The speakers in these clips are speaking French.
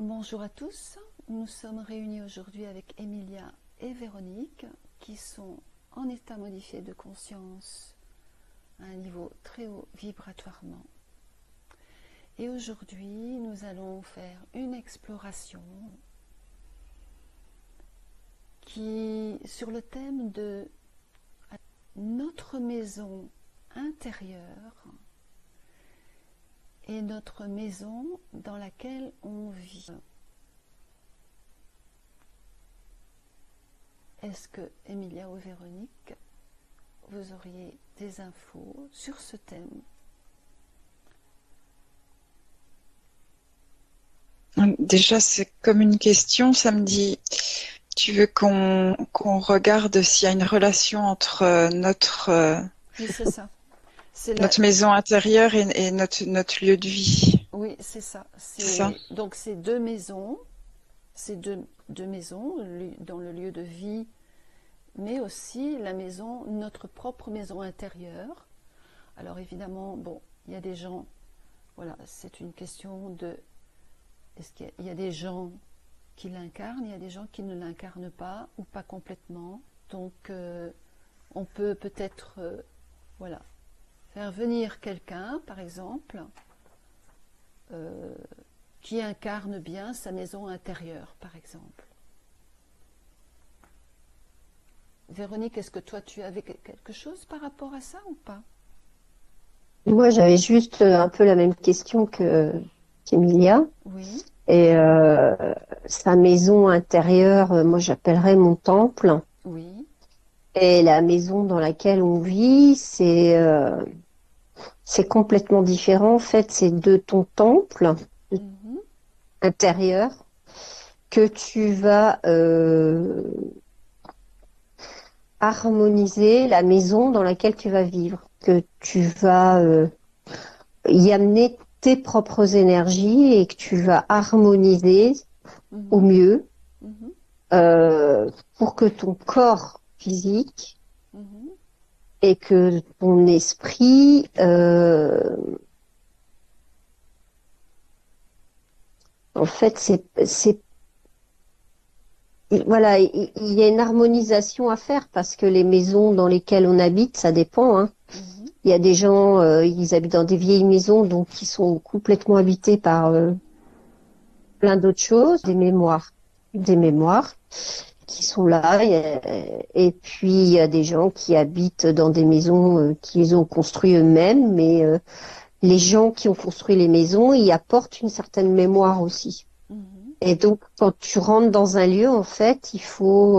Bonjour à tous, nous sommes réunis aujourd'hui avec Emilia et Véronique qui sont en état modifié de conscience à un niveau très haut vibratoirement. Et aujourd'hui, nous allons faire une exploration sur le thème de notre maison intérieure et notre maison dans laquelle on vit. Est-ce que, Emilia ou Véronique, vous auriez des infos sur ce thème? Déjà, c'est comme une question, ça me dit, tu veux qu'on regarde s'il y a une relation entre Oui, c'est ça. notre maison intérieure et notre lieu de vie. Oui, c'est ça. C'est ça? Donc, c'est deux maisons, deux maisons dans le lieu de vie, mais aussi la maison, notre propre maison intérieure. Alors évidemment, bon, il y a des gens, voilà, c'est une question de, est-ce qu'il y a des gens qui l'incarnent, il y a des gens qui ne l'incarnent pas ou pas complètement. Donc on peut peut-être, voilà, faire venir quelqu'un, par exemple, qui incarne bien sa maison intérieure, par exemple. Véronique, est-ce que toi tu avais quelque chose par rapport à ça ou pas? Moi, j'avais juste un peu la même question qu'Emilia. Oui. Et sa maison intérieure, moi, j'appellerais mon temple. Oui. Et la maison dans laquelle on vit, c'est complètement différent. En fait, c'est de ton temple intérieur que tu vas harmoniser la maison dans laquelle tu vas vivre, que tu vas y amener tes propres énergies et que tu vas harmoniser au mieux pour que ton corps physique et que ton esprit en fait voilà, il y a une harmonisation à faire parce que les maisons dans lesquelles on habite, ça dépend, hein. Il y a des gens, ils habitent dans des vieilles maisons, donc qui sont complètement habitées par plein d'autres choses, des mémoires qui sont là. Et puis il y a des gens qui habitent dans des maisons qu'ils ont construites eux-mêmes, mais les gens qui ont construit les maisons, ils apportent une certaine mémoire aussi. Et donc, quand tu rentres dans un lieu, en fait, il faut,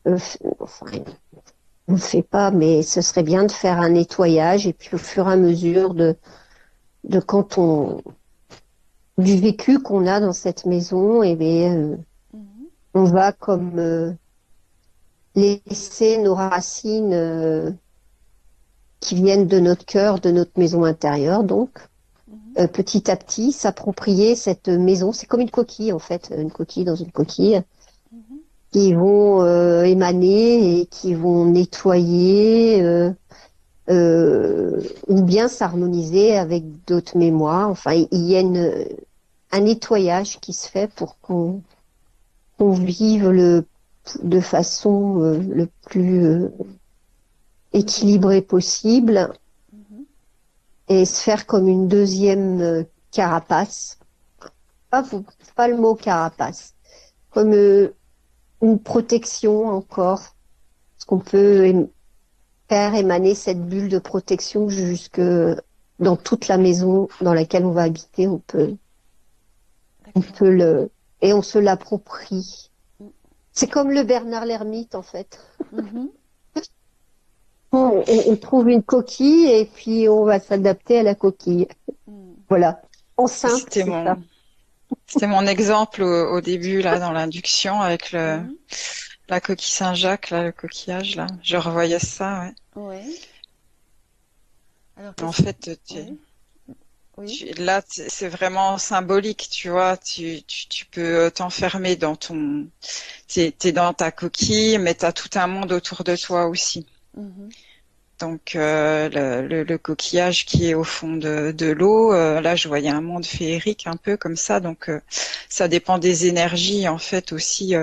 enfin, on ne le fait pas, mais ce serait bien de faire un nettoyage et puis au fur et à mesure de quand du vécu qu'on a dans cette maison, et bien, on va comme laisser nos racines qui viennent de notre cœur, de notre maison intérieure, donc petit à petit s'approprier cette maison. C'est comme une coquille en fait, une coquille dans une coquille, qui vont émaner et qui vont nettoyer ou bien s'harmoniser avec d'autres mémoires. Enfin, il y a un nettoyage qui se fait pour qu'on vive de façon le plus équilibrée possible et se faire comme une deuxième carapace. Pas le mot carapace, comme une protection encore, parce qu'on peut faire émaner cette bulle de protection jusque dans toute la maison dans laquelle on va habiter. On peut et on se l'approprie. C'est comme le Bernard l'ermite en fait. On trouve une coquille et puis on va s'adapter à la coquille. Voilà. En simple, c'est ça. C'était mon exemple au début là dans l'induction avec la coquille Saint-Jacques là, le coquillage là. Je revoyais ça, ouais. Oui. Alors, En fait, là, c'est vraiment symbolique, tu vois. Tu peux t'enfermer dans t'es dans ta coquille, mais t'as tout un monde autour de toi aussi. Donc le coquillage qui est au fond de l'eau, là je voyais un monde féerique un peu comme ça. Donc ça dépend des énergies en fait aussi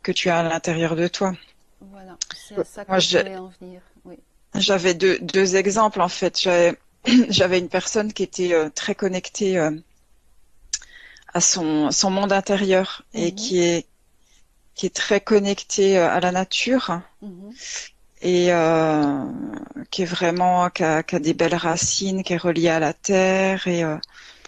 que tu as à l'intérieur de toi. Voilà, c'est à ça que Moi je voulais en venir. Oui. j'avais deux exemples en fait. J'avais une personne qui était très connectée à son monde intérieur et qui est très connectée à la nature. Mhm. Et qui est vraiment qui a des belles racines, qui est reliée à la terre et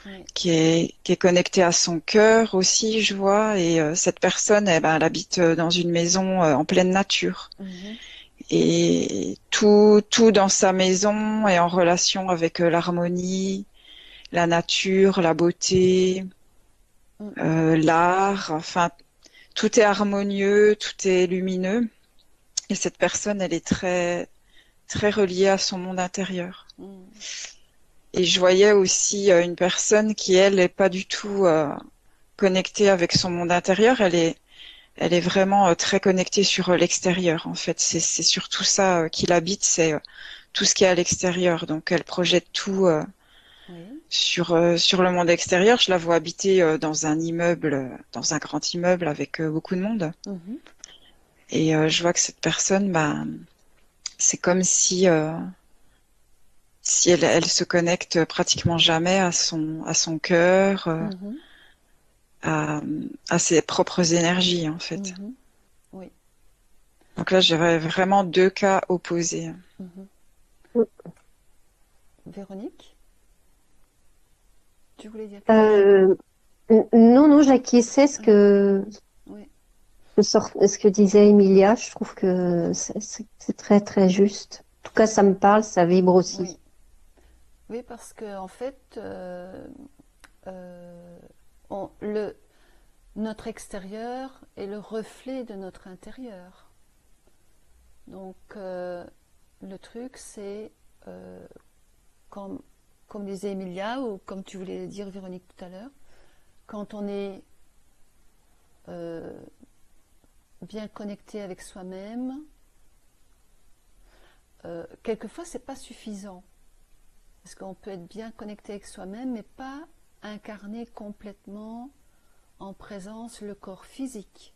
Oui. qui est connectée à son cœur aussi, je vois. Et cette personne, eh ben, elle habite dans une maison en pleine nature. Mhm. Et tout dans sa maison est en relation avec l'harmonie, la nature, la beauté, l'art. Enfin, tout est harmonieux, tout est lumineux. Et cette personne, elle est très reliée à son monde intérieur. Mhm. Et je voyais aussi une personne qui, elle, est pas du tout connectée avec son monde intérieur. Elle est vraiment très connectée sur l'extérieur. En fait, c'est surtout ça qui l'habite, c'est tout ce qui est à l'extérieur. Donc, elle projette tout Oui. sur le monde extérieur. Je la vois habiter dans un immeuble, dans un grand immeuble avec beaucoup de monde. Mhm. Et je vois que cette personne, bah, c'est comme si elle se connecte pratiquement jamais à son cœur, Mhm. à, à ses propres énergies, en fait. Mhm. Oui. Donc là, j'avais vraiment deux cas opposés. Mhm. Véronique, tu voulais dire quelque chose? Euh, non, non, j'acquiesçais Oui. ce que disait Emilia. Je trouve que c'est très, très juste. En tout cas, ça me parle, ça vibre Oui. aussi. Oui, parce que en fait, on- le, notre extérieur est le reflet de notre intérieur. Donc, le truc, c'est, euh, comme, comme disait Emilia, ou comme tu voulais dire Véronique tout à l'heure, quand on est euh, bien connecté avec soi-même, quelquefois, c'est pas suffisant. Parce qu'on peut être bien connecté avec soi-même, mais pas incarner complètement en présence le corps physique.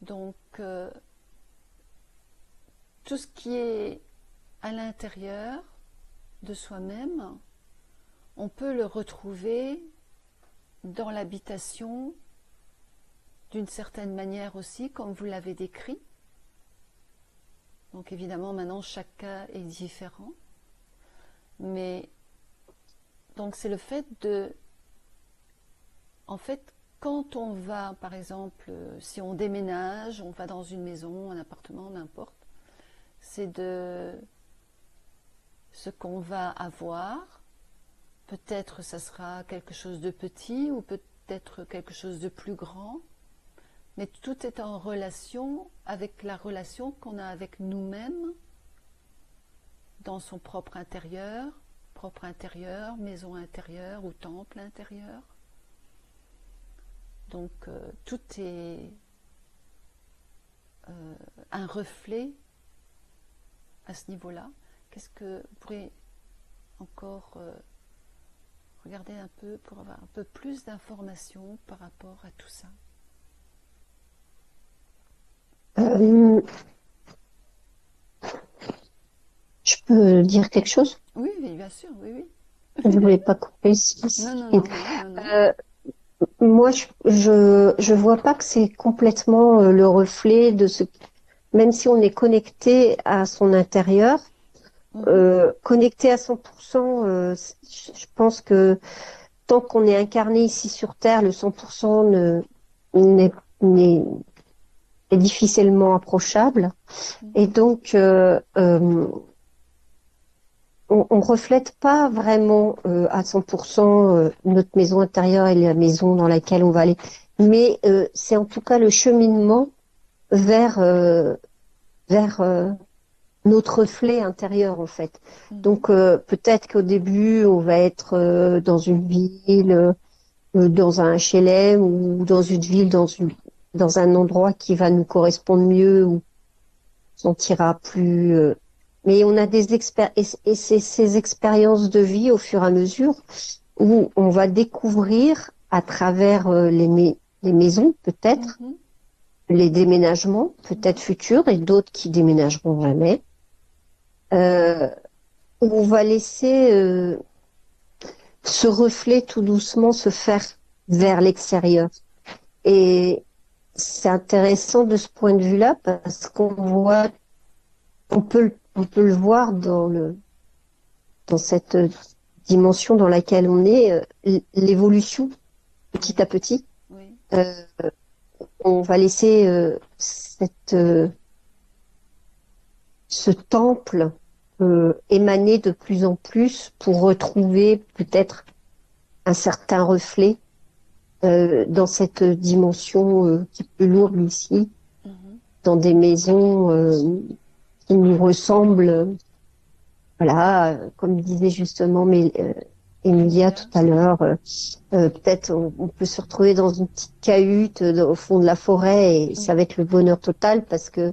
Donc, tout ce qui est à l'intérieur de soi-même, on peut le retrouver dans l'habitation d'une certaine manière aussi, comme vous l'avez décrit. Donc évidemment, maintenant, chaque cas est différent. Mais donc c'est le fait de... En fait, quand on va, par exemple, si on déménage, on va dans une maison, un appartement, n'importe, c'est de ce qu'on va avoir. Peut-être ça sera quelque chose de petit ou peut-être quelque chose de plus grand, mais tout est en relation avec la relation qu'on a avec nous-mêmes dans son propre intérieur, maison intérieure ou temple intérieur. Donc tout est un reflet à ce niveau-là. Qu'est-ce que vous pourriez encore regarder un peu pour avoir un peu plus d'informations par rapport à tout ça? Euh, je peux dire quelque chose? Oui, oui, bien sûr, oui, oui. Je voulais pas couper. Non, non, non, non, non, non. Euh, Moi, je vois pas que c'est complètement le reflet de ce, même si on est connecté à son intérieur, connecté à 100%, je pense que tant qu'on est incarné ici sur Terre, le 100% n'est, n'est, est difficilement approchable. Et donc, on reflète pas vraiment à 100% notre maison intérieure et la maison dans laquelle on va aller. Mais c'est en tout cas le cheminement vers notre reflet intérieur en fait. Donc peut-être qu'au début on va être dans une ville, dans un HLM ou dans une ville, dans un endroit qui va nous correspondre mieux ou on se sentira plus Mais on a et c'est ces expériences de vie au fur et à mesure où on va découvrir à travers les maisons, peut-être, les déménagements, peut-être futurs, et d'autres qui déménageront jamais, où on va laisser ce reflet tout doucement se faire vers l'extérieur. Et c'est intéressant de ce point de vue-là parce qu'on voit, on peut le voir dans cette dimension dans laquelle on est, l'évolution petit à petit. Oui. On va laisser ce temple émaner de plus en plus pour retrouver peut-être un certain reflet dans cette dimension qui est plus lourde ici, dans des maisons qui nous ressemblent. Voilà, comme disait justement Emilia tout à l'heure, peut-être on peut se retrouver dans une petite cahute au fond de la forêt et ça va être le bonheur total parce que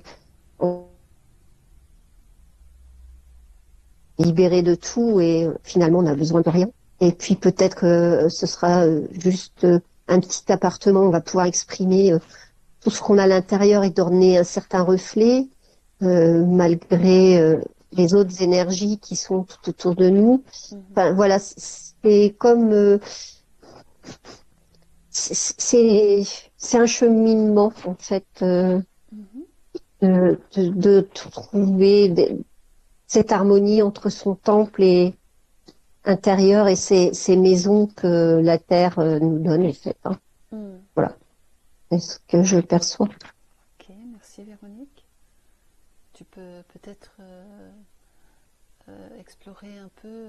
on est libéré de tout et finalement on n'a besoin de rien. Et puis peut-être que ce sera juste un petit appartement, on va pouvoir exprimer tout ce qu'on a à l'intérieur et donner un certain reflet malgré les autres énergies qui sont tout autour de nous. Enfin voilà, c'est comme c'est un cheminement en fait de trouver cette harmonie entre son temple et intérieur et ces maisons que la terre nous donne en fait. Hein. Voilà, c'est ce que je perçois. Ok, merci Véronique. Tu peux peut-être explorer un peu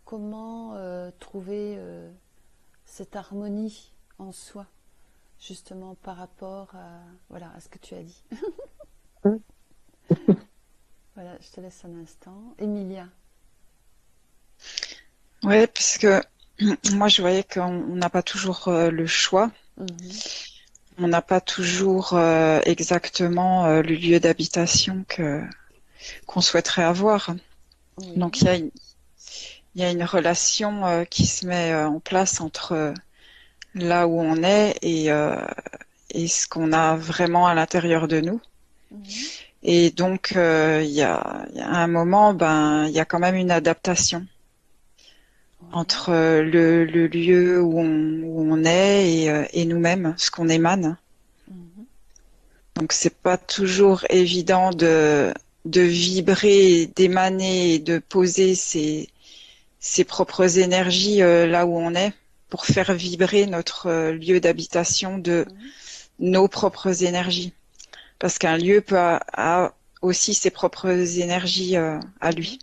comment trouver cette harmonie en soi, justement par rapport à ce que tu as dit. Voilà, je te laisse un instant. Emilia. Ouais, parce que moi je voyais qu'on n'a pas toujours le choix. On n'a pas toujours exactement le lieu d'habitation qu'on souhaiterait avoir. Oui. Donc il y a une relation qui se met en place entre là où on est et ce qu'on a vraiment à l'intérieur de nous. Et donc il y a un moment, il y a quand même une adaptation entre le lieu où on est et nous-mêmes, ce qu'on émane. Donc c'est pas toujours évident de vibrer, d'émaner et de poser ses propres énergies là où on est pour faire vibrer notre lieu d'habitation de nos propres énergies. Parce qu'un lieu a aussi ses propres énergies à lui.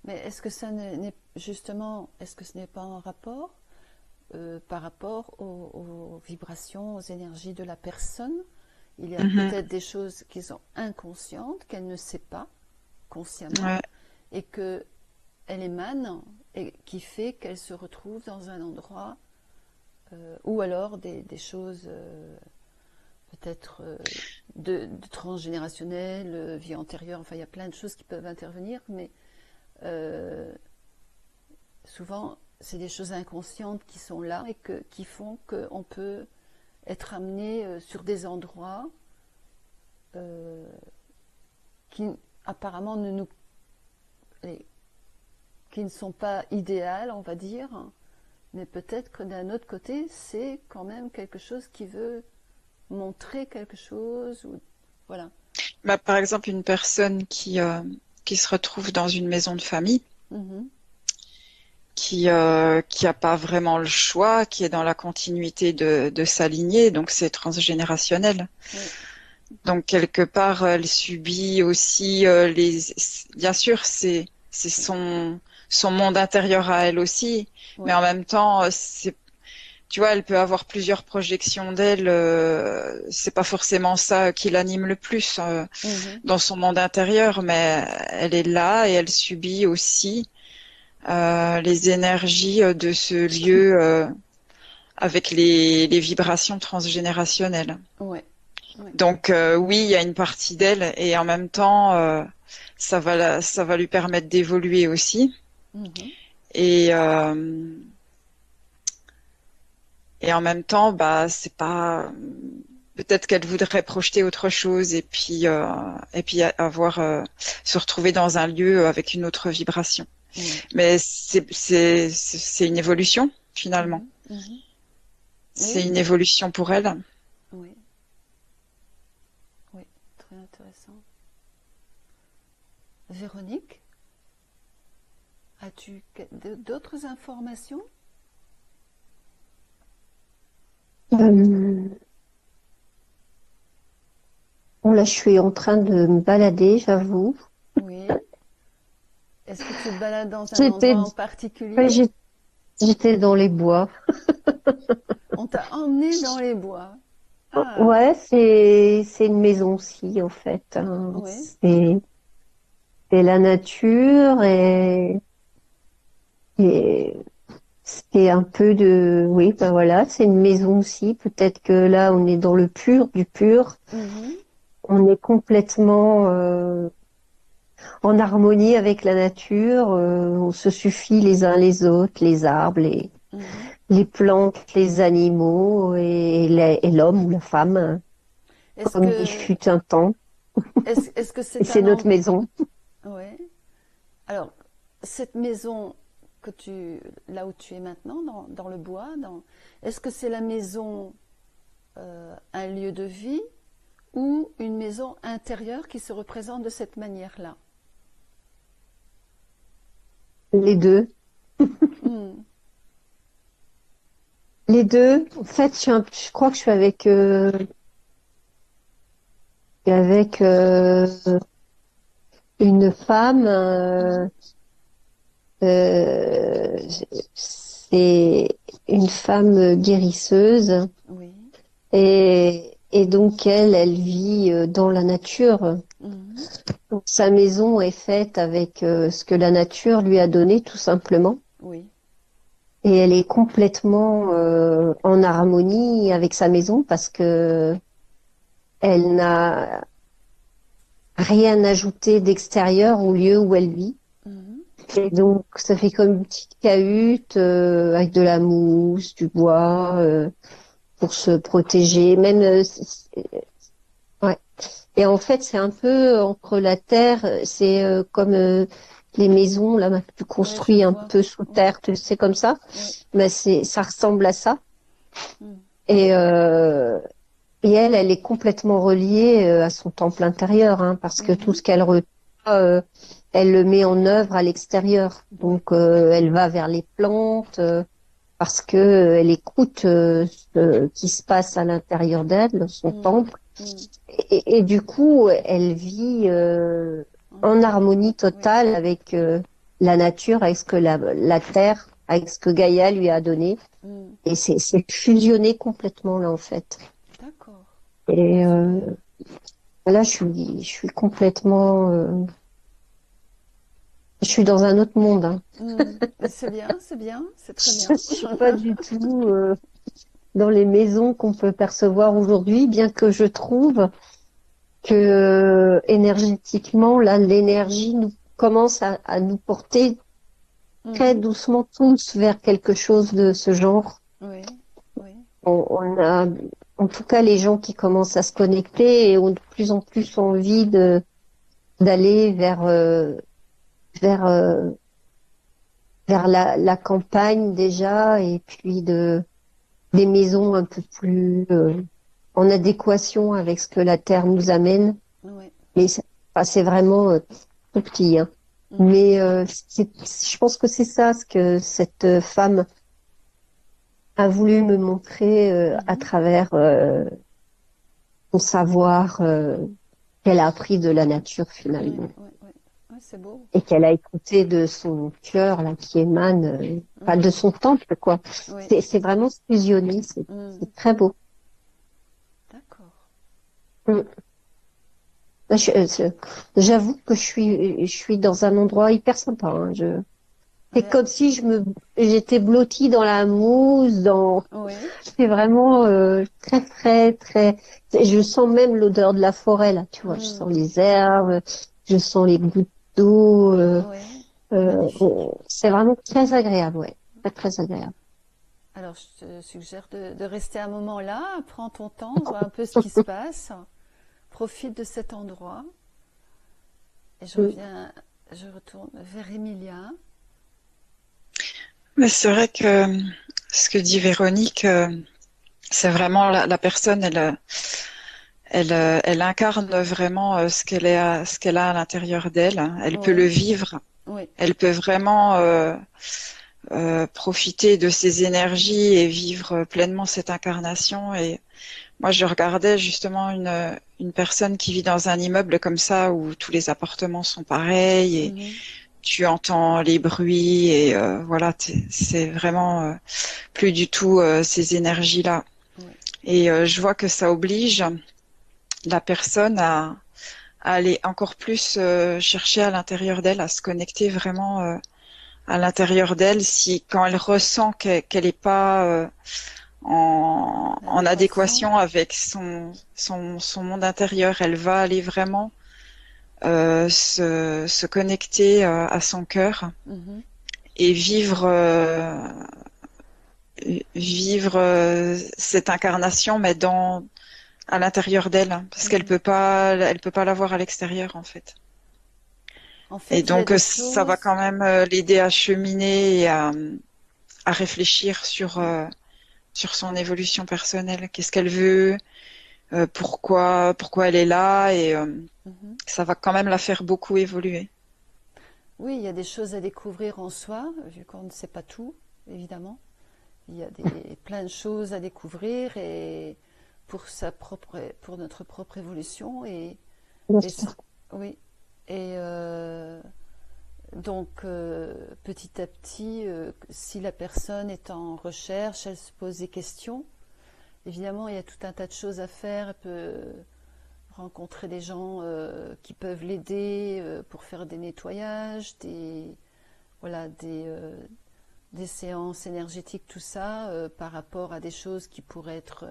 Mais est-ce que ça n'est justement, est-ce que ce n'est pas en rapport par rapport aux vibrations, aux énergies de la personne? Il y a peut-être des choses qui sont inconscientes, qu'elle ne sait pas consciemment, et qu'elle émane, et qui fait qu'elle se retrouve dans un endroit, ou alors des choses peut-être de transgénérationnelles, vie antérieure, enfin il y a plein de choses qui peuvent intervenir, mais souvent c'est des choses inconscientes qui sont là et qui font qu'on peut être amené sur des endroits qui apparemment qui ne sont pas idéales, on va dire, mais peut-être que d'un autre côté c'est quand même quelque chose qui veut montrer quelque chose, ou voilà. Par exemple, une personne qui se retrouve dans une maison de famille, qui a pas vraiment le choix, qui est dans la continuité de sa lignée, donc c'est transgénérationnel. Donc quelque part, elle subit aussi bien sûr, c'est son monde intérieur à elle aussi, mais en même temps, tu vois, elle peut avoir plusieurs projections d'elle. C'est pas forcément ça qui l'anime le plus dans son monde intérieur, mais elle est là et elle subit aussi les énergies de ce lieu avec les vibrations transgénérationnelles. Ouais. Ouais. Donc oui, il y a une partie d'elle et en même temps, ça va lui permettre d'évoluer aussi. Mhm. Et et en même temps, bah c'est pas peut-être qu'elle voudrait projeter autre chose et puis avoir se retrouver dans un lieu avec une autre vibration. Oui. Mais c'est une évolution finalement. Mhm. Mhm. C'est Oui, une évolution pour elle. oui, oui, très intéressant. Véronique, as-tu d'autres informations? Euh, bon, là, je suis en train de me balader, j'avoue. Oui. Est-ce que tu te balades dans un J'étais, endroit en ouais, particulier? j'étais dans les bois. On t'a emmené dans les bois. Ah, Ouais, c'est une maison aussi, en fait, hein. oui. C'est la nature et c'est un peu de, oui, ben voilà, c'est une maison aussi. Peut-être que là, on est dans le pur du pur. Mhm. On est complètement en harmonie avec la nature. On se suffit les uns les autres, les arbres, Mhm. les plantes, les animaux et l'homme ou la femme, hein, Est-ce comme il que fut un temps. est-ce que Et c'est c'est un notre endroit? maison. Ouais. Alors, cette maison là où tu es maintenant, dans le bois, est-ce que c'est la maison, un lieu de vie ou une maison intérieure qui se représente de cette manière-là? Les deux. Hmm. Les deux. En fait, je crois que je suis avec une femme. Euh, c'est une femme guérisseuse Oui. et donc elle vit dans la nature. Mhm. Donc, sa maison est faite avec ce que la nature lui a donné tout simplement Oui. et elle est complètement en harmonie avec sa maison parce que elle n'a rien ajouté d'extérieur au lieu où elle vit. Mhm. Et donc ça fait comme une petite cahute avec de la mousse, du bois. Pour se protéger, même ouais. Et en fait, c'est un peu entre la terre, c'est comme les maisons là que tu Ouais, je construis un vois. peu sous Oui. terre, tu sais comme ça. Oui. Mais ça ressemble à ça. Hmm. Et euh, et elle est complètement reliée à son temple intérieur, hein, parce que tout Mhm. ce qu'elle reçoit, elle le met en œuvre à l'extérieur. Oui. Donc, elle va vers les plantes. Parce que elle écoute ce qui se passe à l'intérieur d'elle, son Hmm. temple, Hmm. et du coup, elle vit En en harmonie. harmonie Oui. totale avec la nature, avec ce que la terre, avec ce que Gaïa lui a donné, Hmm. et c'est fusionné complètement là en fait. D'accord. Et Super. là, je suis complètement, je suis dans un autre monde, hein. Hmm. C'est bien, c'est très Je bien. suis pas du tout dans les maisons qu'on peut percevoir aujourd'hui, bien que je trouve que énergétiquement, là, l'énergie nous commence à nous porter très Mhm. doucement tous vers quelque chose de ce genre. Oui. Oui. On a, en tout cas, les gens qui commencent à se connecter et ont de plus en plus envie d'aller vers vers la campagne déjà et puis des maisons un peu plus en adéquation avec ce que la terre nous amène. Oui. Mais c'est vraiment tout petit, hein. Mhm. Mais je pense que c'est ça ce que cette femme a voulu me montrer à Mhm. travers son savoir qu'elle a appris de la nature Oui. finalement Oui. Oui. Oui, c'est beau. et qu'elle a écouté de son cœur là qui émane, enfin de Mhm. son temple quoi. Oui. C'est vraiment fusionné, Hmm. c'est très beau. D'accord. Mm. J'avoue que je suis dans un endroit hyper sympa, hein. C'est comme si j'étais blottie dans la mousse, Oui. c'est vraiment très, très, très, je sens même l'odeur de la forêt, là, tu vois, je sens Hmm. les herbes, je sens les gouttes d'eau, Oui. Magnifique. c'est vraiment très agréable, ouais, très, très agréable. Alors, je te suggère de rester un moment là, prends ton temps, vois un peu ce qui se passe, profite de cet endroit. Et je retourne vers Emilia. Mais c'est vrai que ce que dit Véronique, c'est vraiment la personne, elle incarne vraiment ce qu'elle a à l'intérieur d'elle. Elle peut le Oui, vivre. oui. Elle peut vraiment profiter de ses énergies et vivre pleinement cette incarnation. Et moi, je regardais justement une personne qui vit dans un immeuble comme ça où tous les appartements sont pareils et Mhm. tu entends les bruits et voilà, c'est vraiment plus du tout ces énergies-là. Oui. Et je vois que ça oblige la personne à aller encore plus chercher à l'intérieur d'elle, à se connecter vraiment à l'intérieur d'elle, si quand elle ressent qu'elle est pas en L'adéquation. adéquation avec son monde intérieur, elle va aller vraiment se connecter à son cœur Mhm. et vivre cette incarnation, mais à l'intérieur d'elle, hein, parce Mhm. elle peut pas l'avoir à l'extérieur en fait. En Et fait, il y a donc des ça va choses. quand même l'aider à cheminer et à réfléchir sur son évolution personnelle. Qu'est-ce qu'elle veut, pourquoi elle est là, et Mhm. ça va quand même la faire beaucoup évoluer. Oui, il y a des choses à découvrir en soi, vu qu'on ne sait pas tout, évidemment. Il y a plein de choses à découvrir et pour notre propre évolution Bien et sûr. oui. Et donc petit à petit, si la personne est en recherche, elle se pose des questions. Évidemment, il y a tout un tas de choses à faire. Elle peut rencontrer des gens qui peuvent l'aider pour faire des nettoyages, voilà, des séances énergétiques, tout ça, par rapport à des choses qui pourraient être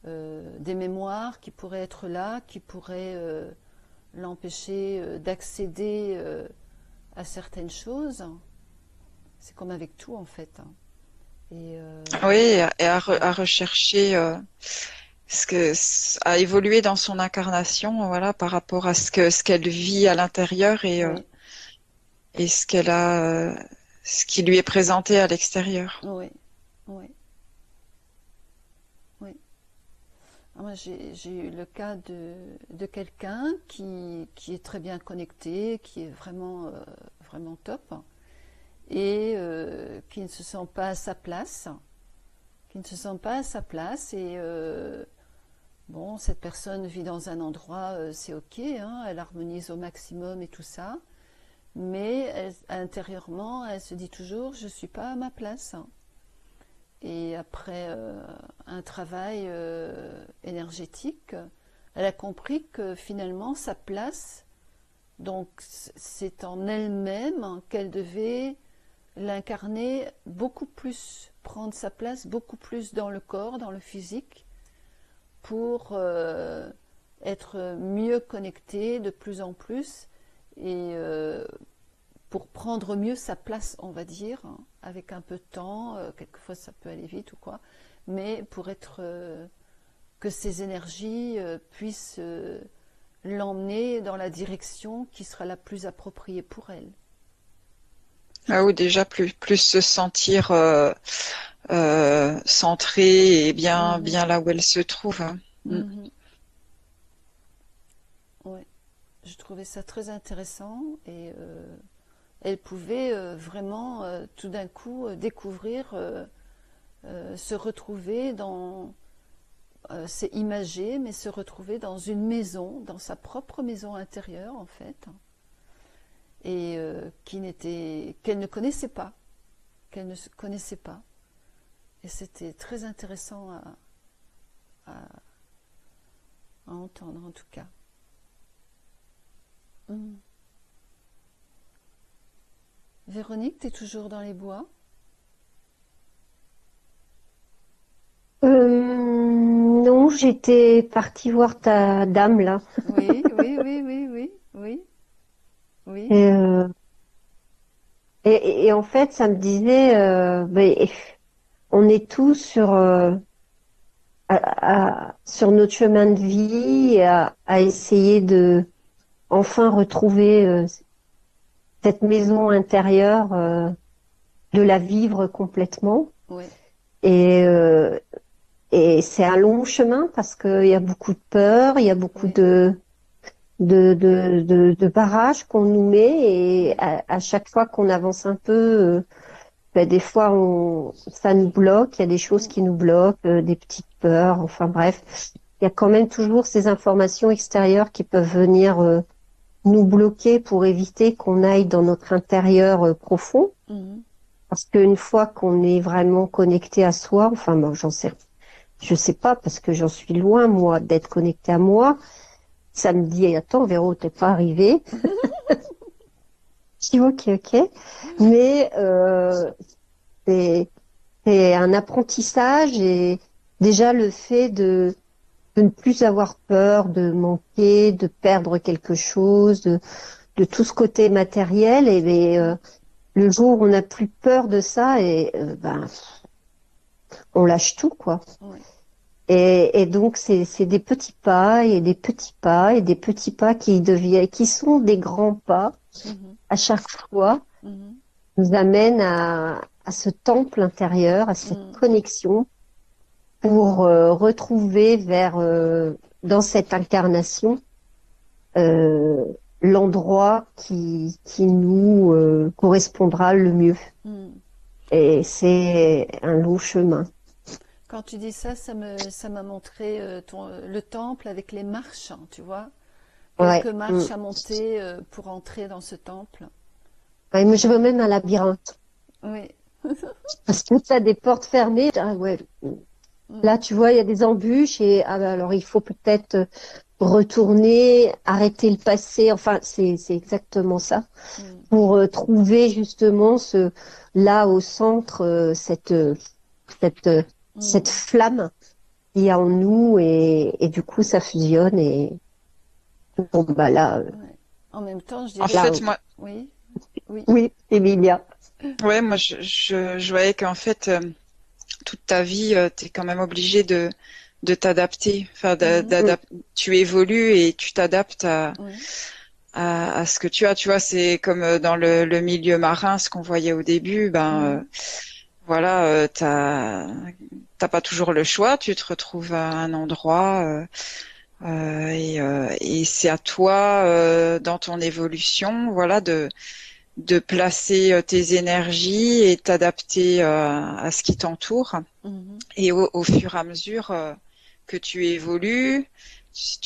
des mémoires qui pourraient être là, qui pourraient l'empêcher d'accéder à certaines choses. C'est comme avec tout en fait, hein. Et Oui, et ouais, à rechercher à évoluer dans son incarnation, voilà, par rapport à ce qu'elle vit à l'intérieur oui, et ce qui lui est présenté à l'extérieur. oui, oui, oui. Ah, moi, j'ai eu le cas de quelqu'un qui est très bien connecté, qui est vraiment, vraiment top, et qui ne se sent pas à sa place, qui ne se sent pas à sa place, et bon, cette personne vit dans un endroit, c'est ok, hein, elle harmonise au maximum et tout ça, mais intérieurement, elle se dit toujours, je ne suis pas à ma place. Et après un travail énergétique, elle a compris que finalement sa place, donc c'est en elle-même qu'elle devait l'incarner beaucoup plus, prendre sa place beaucoup plus dans le corps, dans le physique, pour être mieux connectée de plus en plus et pour prendre mieux sa place, on va dire, hein, avec un peu de temps, quelquefois ça peut aller vite ou quoi, mais pour être que ces énergies puissent l'emmener dans la direction qui sera la plus appropriée pour elle. Je Ah, ou trouve. déjà plus se sentir centrée et Mhm, bien là où elle se trouve, hein. Mm. mhm. Ouais, je trouvais ça très intéressant et elle pouvait vraiment tout d'un coup découvrir, se retrouver dans, c'est imagé, mais se retrouver dans une maison, dans sa propre maison intérieure en fait, et qu'elle ne connaissait pas, qu'elle ne se connaissait pas. Et c'était très intéressant à, à entendre en tout cas. Mm. Véronique, tu es toujours dans les bois? Non, j'étais partie voir ta dame là. Oui, oui, oui, oui, oui, oui, oui. Et, euh, et en fait, ça me disait, on est tous sur notre chemin de vie à essayer de enfin retrouver cette maison intérieure, de la vivre complètement. Oui, Et, euh, et c'est un long chemin parce qu'il y a beaucoup de peur, il y a beaucoup oui, de barrages qu'on nous met et oui. à chaque fois qu'on avance un peu, des fois ça nous bloque, il y a des choses Mm, qui nous bloquent, des petites peurs, enfin bref, il y a quand même toujours ces informations extérieures qui peuvent venir nous bloquer pour éviter qu'on aille dans notre intérieur profond. mhm. Parce qu'une fois qu'on est vraiment connecté à soi, enfin moi je sais pas parce que j'en suis loin moi d'être connecté à moi. Ça me dit attends Véro t'es pas arrivé. Je dis ok. Mais c'est c'est un apprentissage et déjà le fait de ne plus avoir peur de manquer, de perdre quelque chose, de tout ce côté matériel le jour où on n'a plus peur de ça on lâche tout quoi. Oui, Et donc c'est des petits pas et des petits pas et des petits pas qui sont des grands pas mhm, à chaque fois mhm, nous amènent à ce temple intérieur, à cette mhm, connexion pour retrouver dans cette incarnation euh, l'endroit qui nous correspondra le mieux. mhm. Et c'est un long chemin. Quand tu dis ça, ça m'a montré le temple avec les marches, hein, tu vois. Quelques Ouais. Mm. marches à monter pour entrer dans ce temple. Ouais, mais je veux même un labyrinthe. Oui. Parce que tu as des portes fermées. Ah ouais. Mm, Là, tu vois, il y a des embûches et alors il faut peut-être retourner, arrêter le passé. Enfin, c'est exactement ça mm, pour trouver justement là au centre cette cette mm. flamme qu'il y a en nous et du coup ça fusionne et bon bah Ouais. En même temps, je En dirais, là fait, moi, oui, oui, oui, Emilia. ouais, moi, je voyais qu'en fait, toute ta vie, tu es quand même obligé de t'adapter. Enfin, mhm, Mm, tu évolues et tu t'adaptes oui, à ce que tu as. Tu vois, c'est comme dans le milieu marin, ce qu'on voyait au début. mhm, Voilà, t'as pas toujours le choix. Tu te retrouves à un endroit et c'est à toi, dans ton évolution, voilà, de placer tes énergies et t'adapter à ce qui t'entoure. mhm, Et au fur et à mesure que tu évolues, si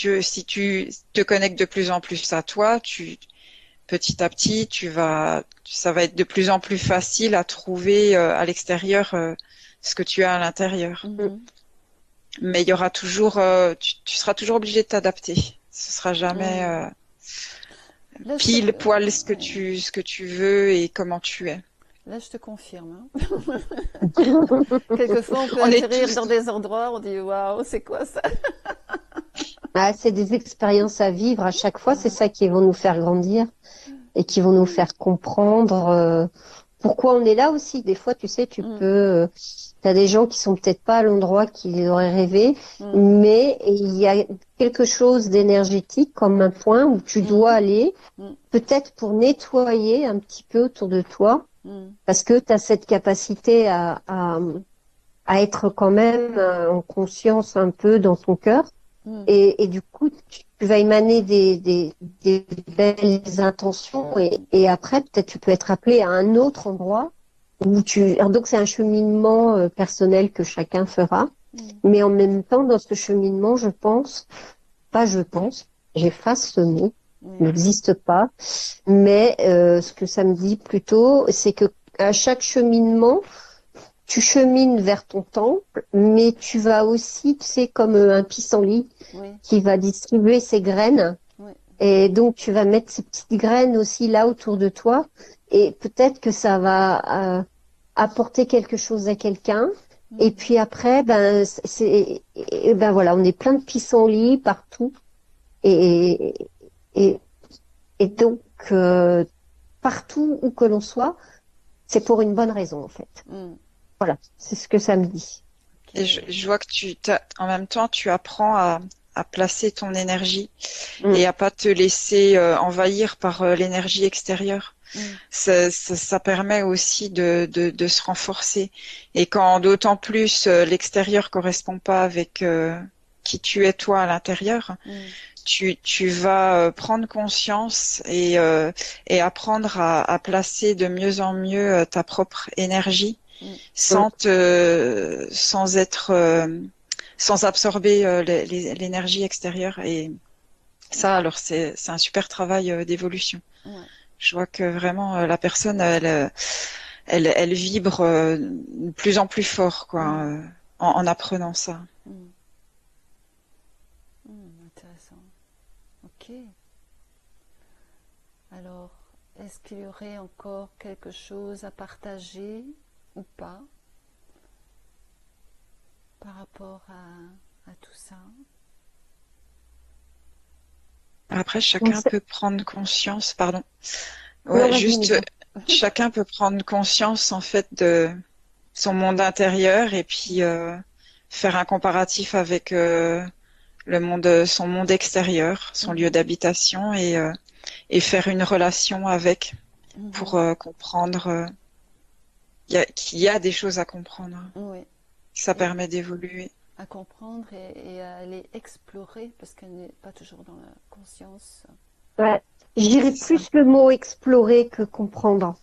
tu te connectes de plus en plus à toi, petit à petit, ça va être de plus en plus facile à trouver à l'extérieur ce que tu as à l'intérieur. mm. mhm. Mais il y aura toujours, tu seras toujours obligé de t'adapter. Ce sera jamais Oui. Là, pile poil ouais. ce que tu veux et comment tu es. Là, je te confirme, hein. Quelquefois, on peut On est atterrir dans tous, des endroits, on dit waouh, c'est quoi ça? Ah, c'est des expériences à vivre à chaque fois, c'est Ouais. ça qui vont nous faire grandir et qui vont nous faire comprendre pourquoi on est là aussi. Des fois, tu sais, Mm, t'as des gens qui sont peut-être pas à l'endroit qu'ils auraient rêvé, mm, mais il y a quelque chose d'énergétique comme un point où tu dois mm, aller, mm, peut-être pour nettoyer un petit peu autour de toi, mm, parce que tu as cette capacité à être quand même en conscience un peu dans ton cœur. mm, Et du coup, tu vas émaner des belles intentions et après, peut-être tu peux être appelé à un autre endroit alors donc c'est un cheminement personnel que chacun fera. mm, Mais en même temps, dans ce cheminement, je pense, j'efface ce mot, il oui, n'existe pas. Mais ce que ça me dit plutôt, c'est que à chaque cheminement, tu chemines vers ton temple, mais tu vas aussi, tu sais, comme un pissenlit oui, qui va distribuer ses graines oui, Et donc, tu vas mettre ces petites graines aussi là autour de toi. Et peut-être que ça va apporter quelque chose à quelqu'un. Et puis après, ben voilà, on est plein de pissenlits partout. Et, et, et donc, partout où que l'on soit, c'est pour une bonne raison, en fait. Voilà, c'est ce que ça me dit. Et je vois que en même temps, tu apprends à placer ton énergie et à pas te laisser envahir par l'énergie extérieure. Ça permet aussi de se renforcer. Et quand d'autant plus l'extérieur correspond pas avec qui tu es toi à l'intérieur, tu vas prendre conscience et apprendre à placer de mieux en mieux ta propre énergie sans absorber l'énergie extérieure. Et ça, alors c'est un super travail d'évolution. Je vois que vraiment la personne, elle vibre de plus en plus fort, quoi, en apprenant ça. Intéressant. Ok. Alors, est-ce qu'il y aurait encore quelque chose à partager ou pas par rapport à tout ça? Après, chacun peut prendre conscience, pardon. Ouais, juste, chacun peut prendre conscience, en fait, de son monde intérieur et puis faire un comparatif avec son monde extérieur, son lieu d'habitation et faire une relation avec pour comprendre qu'il y a des choses à comprendre. Oui. Ça permet d'évoluer. À comprendre et à aller explorer parce qu'elle n'est pas toujours dans la conscience. Ouais. Je dirais plus le mot explorer que comprendre.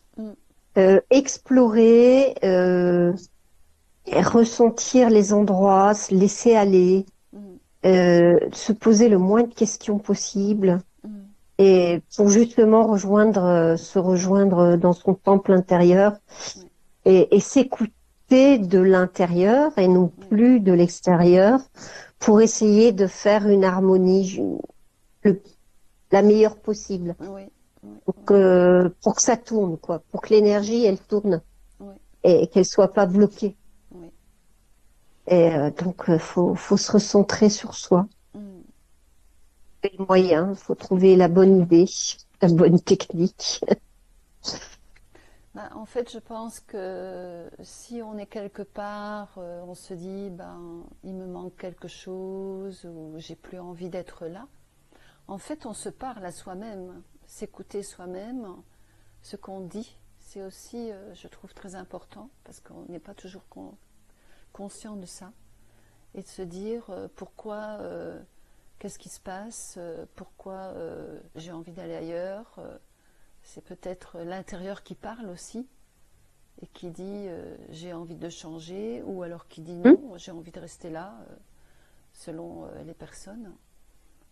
Explorer, et ressentir les endroits, se laisser aller, se poser le moins de questions possible, et pour justement se rejoindre dans son temple intérieur et s'écouter de l'intérieur et non plus de l'extérieur pour essayer de faire une harmonie la meilleure possible. Pour que ça tourne, quoi, pour que l'énergie elle tourne et qu'elle soit pas bloquée. Et donc faut se recentrer sur soi. Et le moyen, faut trouver la bonne idée, la bonne technique. En fait, je pense que si on est quelque part, on se dit il me manque quelque chose ou j'ai plus envie d'être là. En fait, on se parle à soi-même. S'écouter soi-même, ce qu'on dit, c'est aussi, je trouve, très important parce qu'on n'est pas toujours conscient de ça. Et de se dire pourquoi, qu'est-ce qui se passe, pourquoi j'ai envie d'aller ailleurs. C'est peut-être l'intérieur qui parle aussi et qui dit j'ai envie de changer ou alors qui dit non, j'ai envie de rester là, selon les personnes.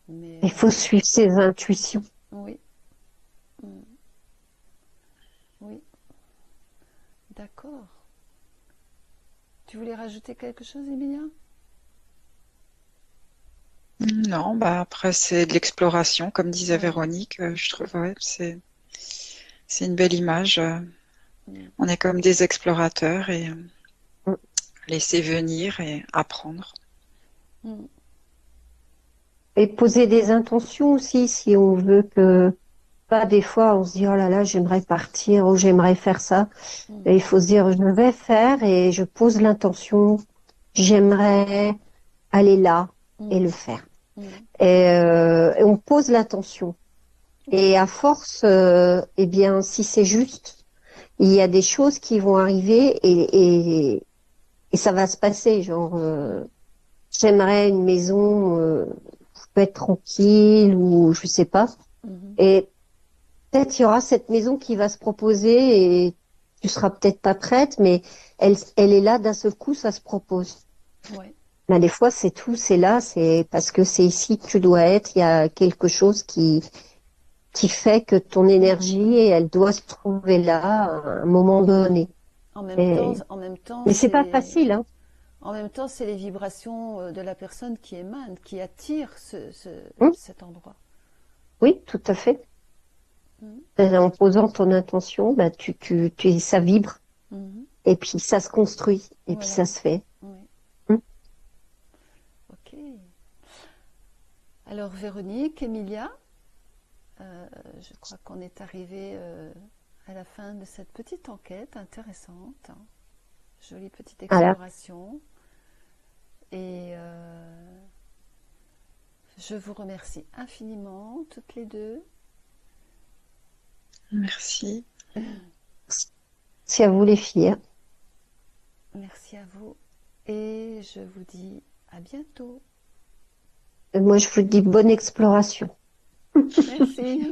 Mais, il faut suivre ses intuitions. Oui. Oui. D'accord. Tu voulais rajouter quelque chose, Emilia? Non, après c'est de l'exploration, comme disait Véronique. Je trouve, c'est une belle image. On est comme des explorateurs et laisser venir et apprendre. Et poser des intentions aussi, si on veut que pas des fois on se dit oh là là j'aimerais partir ou j'aimerais faire ça. Et il faut se dire je vais faire et je pose l'intention, j'aimerais aller là et le faire. Et on pose l'intention. Et à force, eh bien si c'est juste, il y a des choses qui vont arriver et ça va se passer. Genre j'aimerais une maison peut être tranquille ou je sais pas. Et peut-être il y aura cette maison qui va se proposer et tu seras peut-être pas prête, mais elle est là d'un seul coup, ça se propose. Mais des fois, c'est tout, c'est là, c'est parce que c'est ici que tu dois être. Il y a quelque chose qui fait que ton énergie, elle doit se trouver là à un moment donné. En même temps, mais c'est pas facile, hein. En même temps, c'est les vibrations de la personne qui émane, qui attire cet endroit. Oui, tout à fait. En posant ton intention, bah, ça vibre. Et puis ça se construit. Et puis ça se fait. Oui. Mm. Ok. Alors Véronique, Emilia, je crois qu'on est arrivé à la fin de cette petite enquête intéressante. Jolie petite exploration. Et je vous remercie infiniment, toutes les deux. Merci. Merci à vous les filles. Merci à vous. Et je vous dis à bientôt. Et moi, je vous dis bonne exploration. Merci.